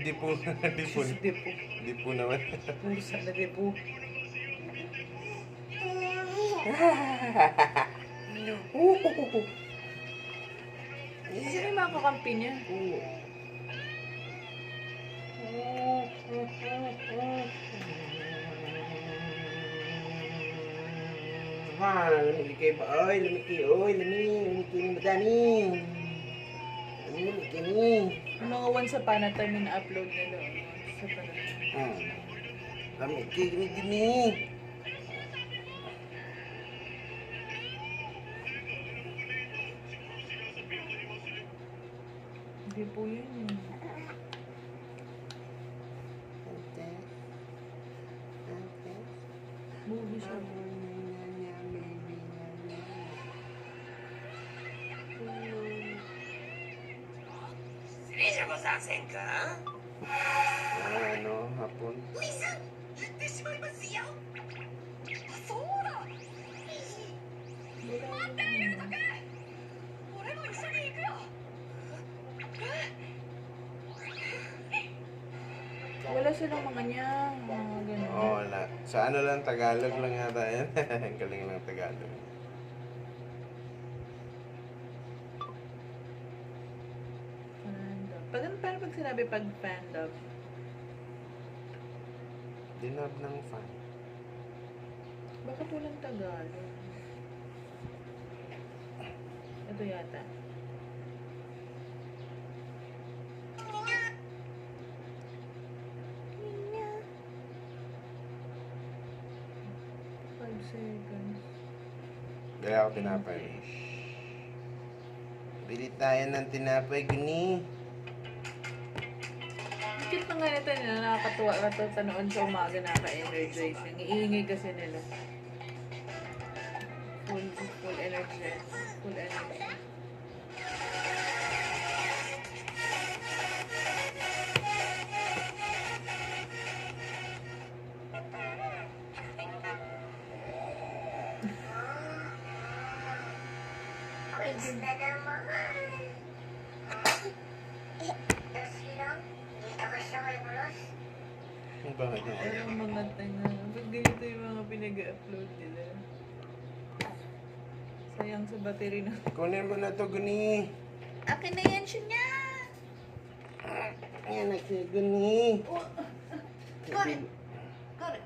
Dipo. Dipo. Depo. Dipo naman. Pusa na depo. Sino yung mga kakampi niya? Lumiki ba? Oy, lumiki. Oy, lumiki ng madani. Lumiki ni. Yung mga once upon a time yung na-upload nila. Once upon a time. Lumiki gini. Hindi po yun eh. Movie siya. Ano, hapon. Wala silang mga niya. Mga ganun. Oo, wala. Sa ano lang, Tagalog lang yata yan. Ang galing lang Tagalog. Fandom. Paano pag sinabi pag fandom? Dinab ng fan. Bakit walang Tagalog? Ito yata. Seconds. Dala ako tinapay. Bili tayo ng tinapay, guni. Cute na nga nito nila, nakakatuwa ka noon sa umaga, nakaka-energize. Ang iingay kasi nila. Full energy. Full energy. Bakit yan? Pero mga tanga, ba't ganito yung mga pinag-upload nila? Sayang sa battery na. Kunin mo na to, guni. Akin na yan siya niya! Ayan na siya, guni.